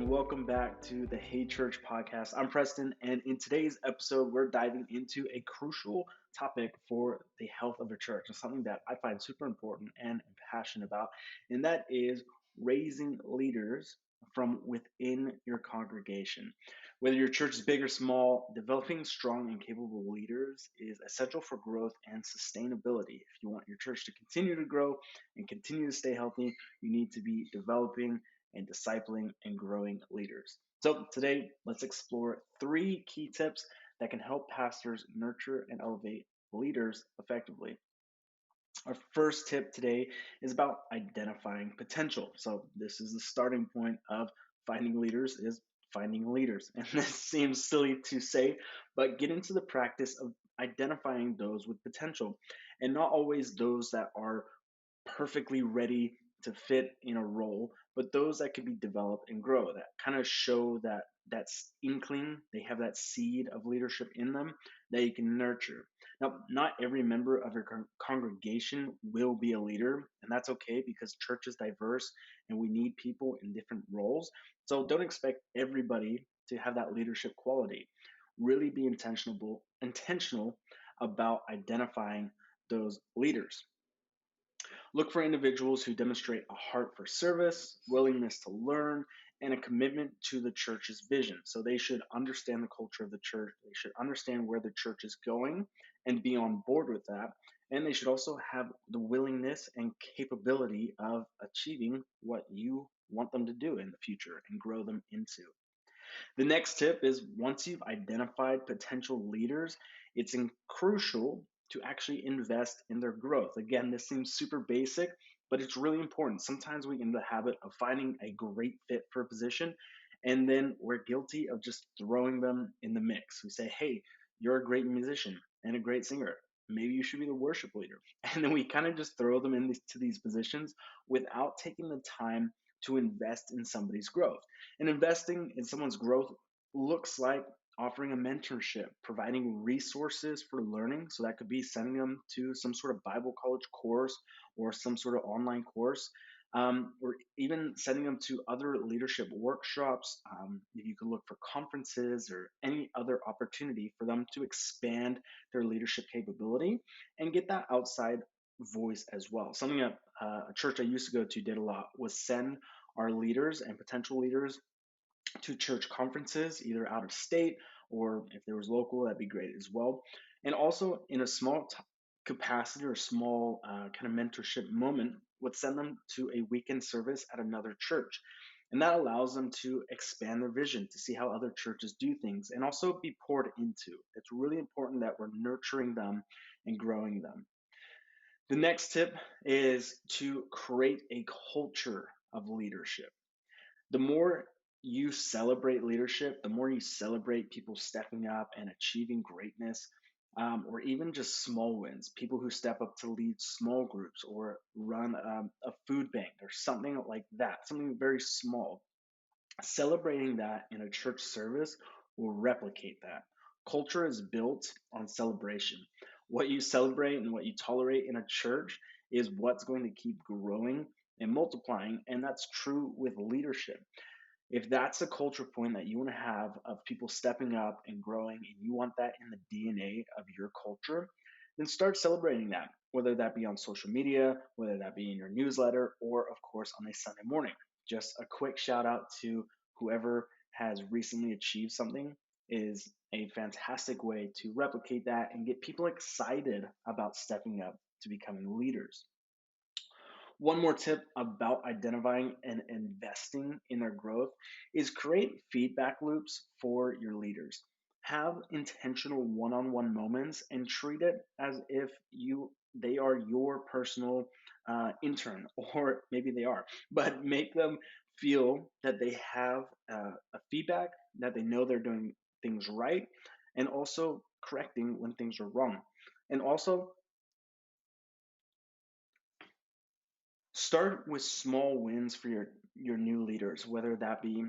and welcome back to the Hey Church podcast. I'm Preston, and in today's episode, we're diving into a crucial topic for the health of a church, and something that I find super important and am passionate about, and that is raising leaders from within your congregation. Whether your church is big or small, developing strong and capable leaders is essential for growth and sustainability. If you want your church to continue to grow and continue to stay healthy, you need to be developing and discipling and growing leaders. So, today, let's explore three key tips that can help pastors nurture and elevate leaders effectively. Our first tip today is about identifying potential. So, this is the starting point of finding leaders is finding leaders. And this seems silly to say, but get into the practice of identifying those with potential and not always those that are perfectly ready to fit in a role, but those that can be developed and grow, that kind of show that inkling, they have that seed of leadership in them that you can nurture. Now, not every member of your congregation will be a leader, and that's okay because church is diverse and we need people in different roles. So don't expect everybody to have that leadership quality. Really be intentional about identifying those leaders. Look for individuals who demonstrate a heart for service, willingness to learn, and a commitment to the church's vision. So they should understand the culture of the church. They should understand where the church is going and be on board with that. And they should also have the willingness and capability of achieving what you want them to do in the future and grow them into. The next tip is once you've identified potential leaders, it's crucial to actually invest in their growth. Again, this seems super basic, but it's really important. Sometimes we get in the habit of finding a great fit for a position, and then we're guilty of just throwing them in the mix. We say, hey, you're a great musician and a great singer. Maybe you should be the worship leader. And then we kind of just throw them into these positions without taking the time to invest in somebody's growth. And investing in someone's growth looks like offering a mentorship, providing resources for learning. So that could be sending them to some sort of Bible college course or some sort of online course, or even sending them to other leadership workshops. You can look for conferences or any other opportunity for them to expand their leadership capability and get that outside voice as well. Something that a church I used to go to did a lot was send our leaders and potential leaders to church conferences, either out of state or if there was local, that'd be great as well. And also in a small capacity or small kind of mentorship moment, would send them to a weekend service at another church. And that allows them to expand their vision, to see how other churches do things, and also be poured into. It's really important that we're nurturing them and growing them. The next tip is to create a culture of leadership. The more you celebrate leadership, the more you celebrate people stepping up and achieving greatness, or even just small wins, people who step up to lead small groups or run a food bank or something like that, something very small. Celebrating that in a church service will replicate that. Culture is built on celebration. What you celebrate and what you tolerate in a church is what's going to keep growing and multiplying, and that's true with leadership. If that's a culture point that you want to have of people stepping up and growing, and you want that in the DNA of your culture, then start celebrating that, whether that be on social media, whether that be in your newsletter, or of course on a Sunday morning. Just a quick shout out to whoever has recently achieved something is a fantastic way to replicate that and get people excited about stepping up to becoming leaders. One more tip about identifying and investing in their growth is create feedback loops for your leaders. Have intentional one-on-one moments and treat it as if they are your personal intern, or maybe they are, but make them feel that they have a feedback, that they know they're doing things right, and also correcting when things are wrong. And also start with small wins for your new leaders, whether that be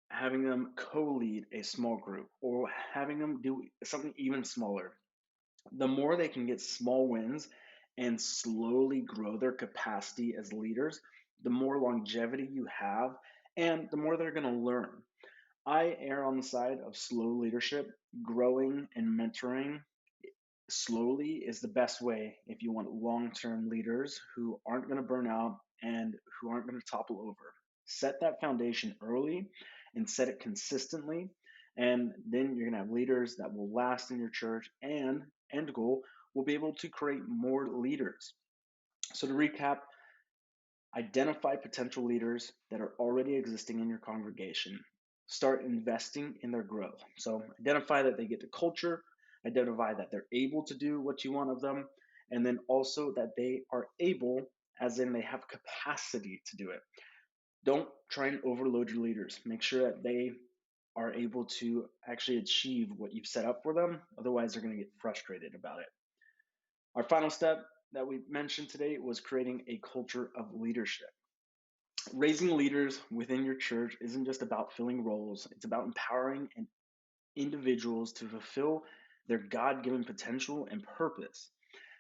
having them co-lead a small group or having them do something even smaller. The more they can get small wins and slowly grow their capacity as leaders, the more longevity you have and the more they're going to learn. I err on the side of slow leadership. Growing and mentoring slowly is the best way if you want long term leaders who aren't going to burn out and who aren't going to topple over. Set that foundation early and set it consistently, and then you're going to have leaders that will last in your church, and end goal will be able to create more leaders. So to recap, identify potential leaders that are already existing in your congregation. Start investing in their growth. So identify that they get the culture, identify that they're able to do what you want of them, and then also that they are able, as in they have capacity to do it. Don't try and overload your leaders. Make sure that they are able to actually achieve what you've set up for them. Otherwise, they're going to get frustrated about it. Our final step that we mentioned today was creating a culture of leadership. Raising leaders within your church isn't just about filling roles, it's about empowering individuals to fulfill their God given potential and purpose.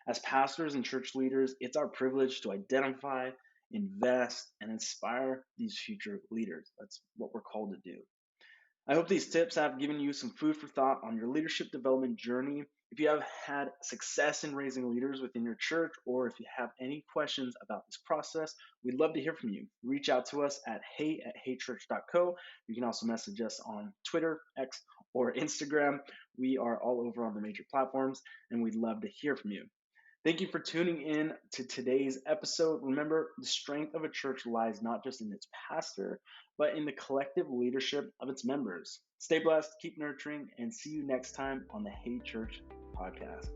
As pastors and church leaders, it's our privilege to identify, invest, and inspire these future leaders. That's what we're called to do. I hope these tips have given you some food for thought on your leadership development journey. If you have had success in raising leaders within your church, or if you have any questions about this process, we'd love to hear from you. Reach out to us at hey@heychurch.co. You can also message us on Twitter, X, or Instagram. We are all over on the major platforms, and we'd love to hear from you. Thank you for tuning in to today's episode. Remember, the strength of a church lies not just in its pastor, but in the collective leadership of its members. Stay blessed, keep nurturing, and see you next time on the Hey Church podcast.